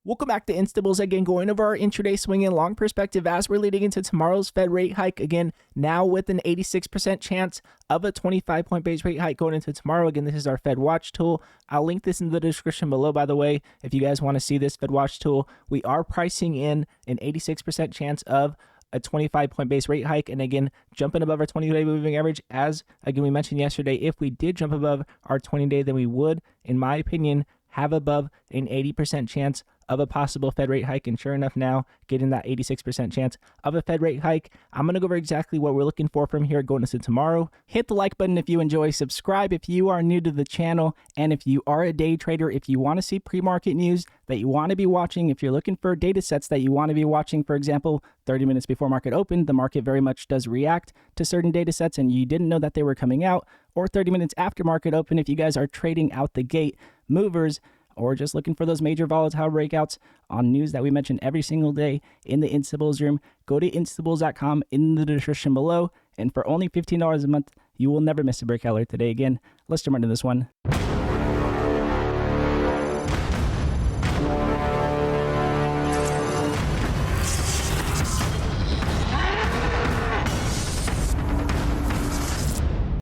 Welcome back to Instables. Again, going over our intraday swing and long perspective as we're leading into tomorrow's Fed rate hike. Again, now with an 86% chance of a 25-point base rate hike going into tomorrow. Again, this is our Fed Watch tool. I'll link this in the description below, by the way, if you guys want to see this Fed Watch tool. We are pricing in an 86% chance of a 25-point base rate hike, and again, jumping above our 20-day moving average. As again we mentioned yesterday, if we did jump above our 20-day, then we would, in my opinion, have above an 80% chance of a possible Fed rate hike. And sure enough, now getting that 86% chance of a Fed rate hike. I'm going to go over exactly what we're looking for from here going into tomorrow. Hit the like button if you enjoy, subscribe if you are new to the channel, and if you are a day trader, if you want to see pre-market news that you want to be watching, if you're looking for data sets that you want to be watching, for example, 30 minutes before market open, the market very much does react to certain data sets and you didn't know that they were coming out, or 30 minutes after market open if you guys are trading out the gate movers, or just looking for those major volatile breakouts on news that we mention every single day in the Instables room. Go to instables.com in the description below, and for only $15 a month, you will never miss a breakout alert today. Again, let's jump into this one.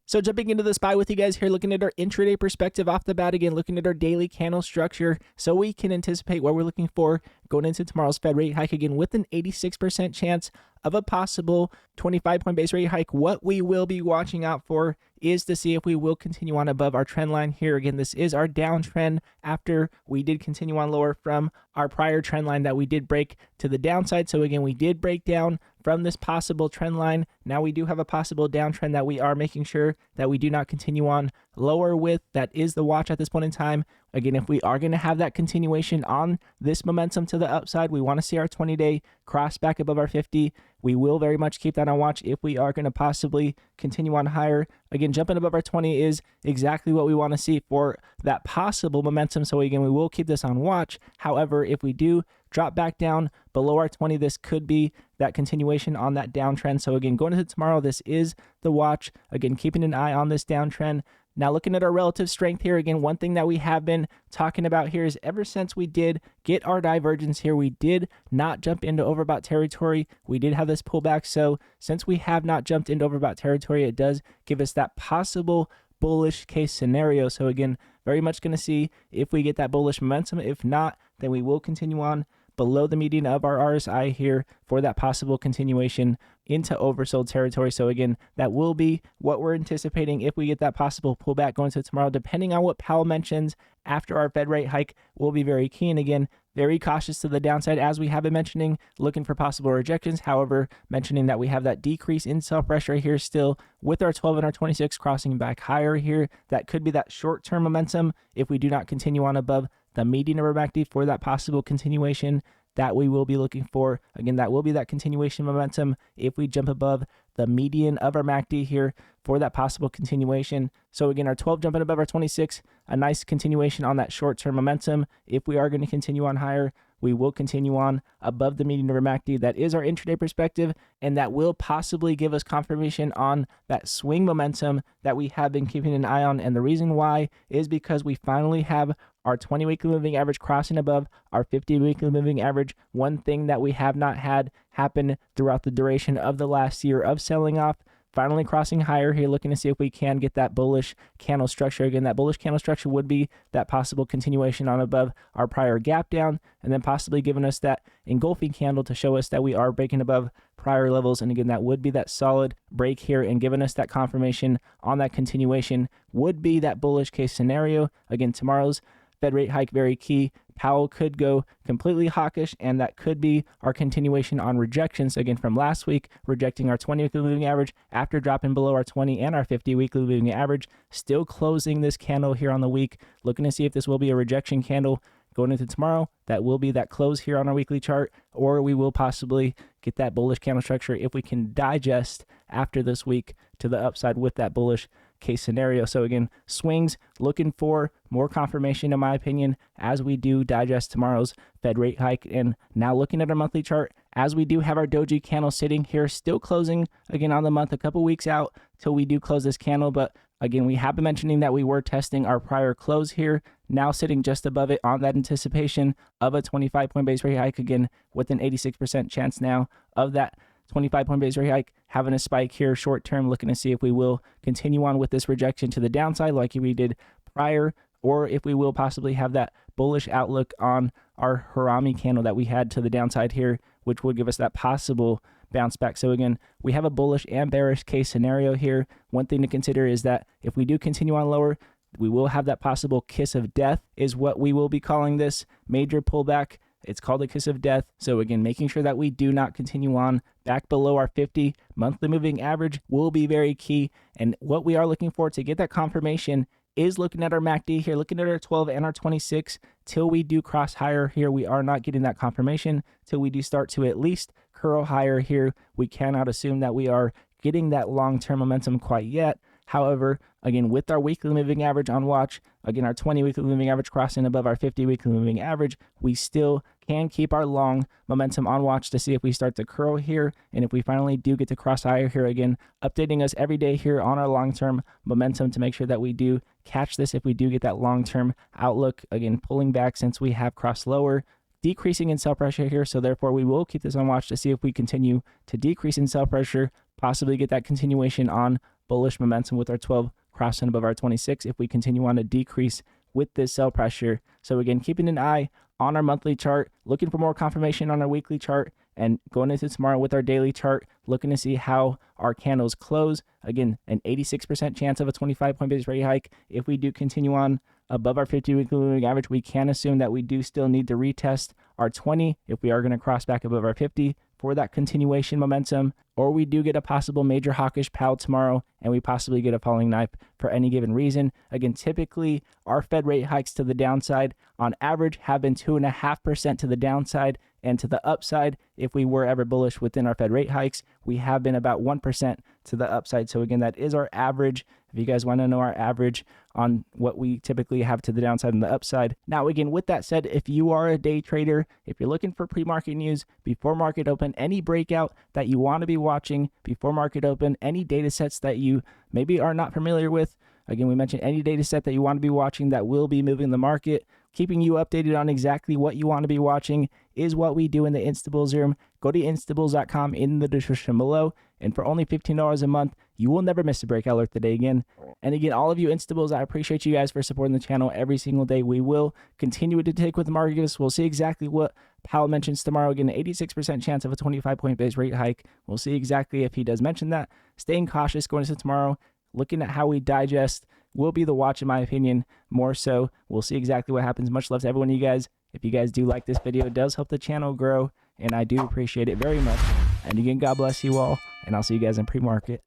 So jumping into the SPY with you guys here, looking at our intraday perspective off the bat, again, looking at our daily candle structure so we can anticipate what we're looking for going into tomorrow's Fed rate hike. Again, with an 86% chance of a possible 25-point base rate hike, what we will be watching out for is to see if we will continue on above our trend line here. Again, this is our downtrend after we did continue on lower from our prior trend line that we did break to the downside. So again, we did break down from this possible trend line. Now we do have a possible downtrend that we are making sure that we do not continue on lower with. That is the watch at this point in time. Again, if we are going to have that continuation on this momentum to the upside, we want to see our 20-day cross back above our 50. We will very much keep that on watch if we are going to possibly continue on higher. Again, jumping above our 20 is exactly what we want to see for that possible momentum. So again, we will keep this on watch. However, if we do drop back down below our 20, this could be that continuation on that downtrend. So again, going into tomorrow, this is the watch. Again, keeping an eye on this downtrend. Now looking at our relative strength here, again, one thing that we have been talking about here is ever since we did get our divergence here, we did not jump into overbought territory. We did have this pullback. So since we have not jumped into overbought territory, it does give us that possible bullish case scenario. So again, very much going to see if we get that bullish momentum. If not, then we will continue on below the median of our RSI here for that possible continuation into oversold territory. So again, that will be what we're anticipating if we get that possible pullback going to tomorrow, depending on what Powell mentions after our Fed rate hike. We'll be very keen. Again, very cautious to the downside, as we have been mentioning, looking for possible rejections. However, mentioning that we have that decrease in sell pressure here still with our 12 and our 26 crossing back higher here. That could be that short-term momentum if we do not continue on above the median of our MACD for that possible continuation that we will be looking for. Again, that will be that continuation momentum if we jump above the median of our MACD here for that possible continuation. So again, our 12 jumping above our 26, a nice continuation on that short-term momentum. If we are going to continue on higher, we will continue on above the median of our MACD. That is our intraday perspective, and that will possibly give us confirmation on that swing momentum that we have been keeping an eye on. And the reason why is because we finally have our 20-weekly moving average crossing above our 50-weekly moving average. One thing that we have not had happen throughout the duration of the last year of selling off. Finally crossing higher here, looking to see if we can get that bullish candle structure. Again, that bullish candle structure would be that possible continuation on above our prior gap down, and then possibly giving us that engulfing candle to show us that we are breaking above prior levels. And again, that would be that solid break here, and giving us that confirmation on that continuation would be that bullish case scenario. Again, tomorrow's Fed rate hike, very key. Powell could go completely hawkish, and that could be our continuation on rejections. Again, from last week, rejecting our 20-weekly moving average after dropping below our 20 and our 50-weekly moving average. Still closing this candle here on the week, looking to see if this will be a rejection candle going into tomorrow. That will be that close here on our weekly chart, or we will possibly get that bullish candle structure if we can digest after this week to the upside with that bullish case scenario. So again, swings, looking for more confirmation, in my opinion, as we do digest tomorrow's Fed rate hike. And now looking at our monthly chart, as we do have our doji candle sitting here, still closing again on the month, a couple weeks out till we do close this candle. But again, we have been mentioning that we were testing our prior close here, now sitting just above it on that anticipation of a 25-point base rate hike, again with an 86% chance now of that 25-point base rate hike having a spike here short term, looking to see if we will continue on with this rejection to the downside like we did prior, or if we will possibly have that bullish outlook on our Harami candle that we had to the downside here, which would give us that possible bounce back. So again, we have a bullish and bearish case scenario here. One thing to consider is that if we do continue on lower, we will have that possible kiss of death, is what we will be calling this major pullback. It's called a kiss of death. So again, making sure that we do not continue on back below our 50 monthly moving average will be very key. And what we are looking for to get that confirmation is looking at our MACD here, looking at our 12 and our 26. Till we do cross higher here, we are not getting that confirmation. Till we do start to at least curl higher here, we cannot assume that we are getting that long-term momentum quite yet. However, again, with our weekly moving average on watch, again, our 20 weekly moving average crossing above our 50 weekly moving average, we still can keep our long momentum on watch to see if we start to curl here. And if we finally do get to cross higher here, again, updating us every day here on our long-term momentum to make sure that we do catch this if we do get that long-term outlook. Again, pulling back since we have crossed lower, decreasing in sell pressure here. So therefore, we will keep this on watch to see if we continue to decrease in sell pressure, possibly get that continuation on bullish momentum with our 12 crossing above our 26 if we continue on to decrease with this sell pressure. So again, keeping an eye on our monthly chart, looking for more confirmation on our weekly chart, and going into tomorrow with our daily chart, looking to see how our candles close. Again, an 86% chance of a 25-point base rate hike. If we do continue on above our 50 weekly moving average, we can assume that we do still need to retest our 20 if we are going to cross back above our 50 for that continuation momentum, or we do get a possible major hawkish pow tomorrow and we possibly get a falling knife for any given reason. Again, typically our Fed rate hikes to the downside on average have been 2.5% to the downside, and to the upside, if we were ever bullish within our Fed rate hikes, we have been about 1% to the upside. So again, that is our average. If you guys want to know our average on what we typically have to the downside and the upside. Now, again, with that said, if you are a day trader, if you're looking for pre-market news before market open, any breakout that you want to be watching before market open, any data sets that you maybe are not familiar with, again, we mentioned any data set that you want to be watching that will be moving the market, keeping you updated on exactly what you want to be watching is what we do in the Instabulls room. Go to instabulls.com in the description below. And for only $15 a month, you will never miss a breakout alert today again. And again, all of you Instabulls, I appreciate you guys for supporting the channel every single day. We will continue to take with the markets. We'll see exactly what Powell mentions tomorrow. Again, 86% chance of a 25-point base rate hike. We'll see exactly if he does mention that. Staying cautious going into tomorrow. Looking at how we digest will be the watch, in my opinion, more so. We'll see exactly what happens. Much love to every one of you guys. If you guys do like this video, it does help the channel grow, and I do appreciate it very much. And again, God bless you all, and I'll see you guys in pre-market.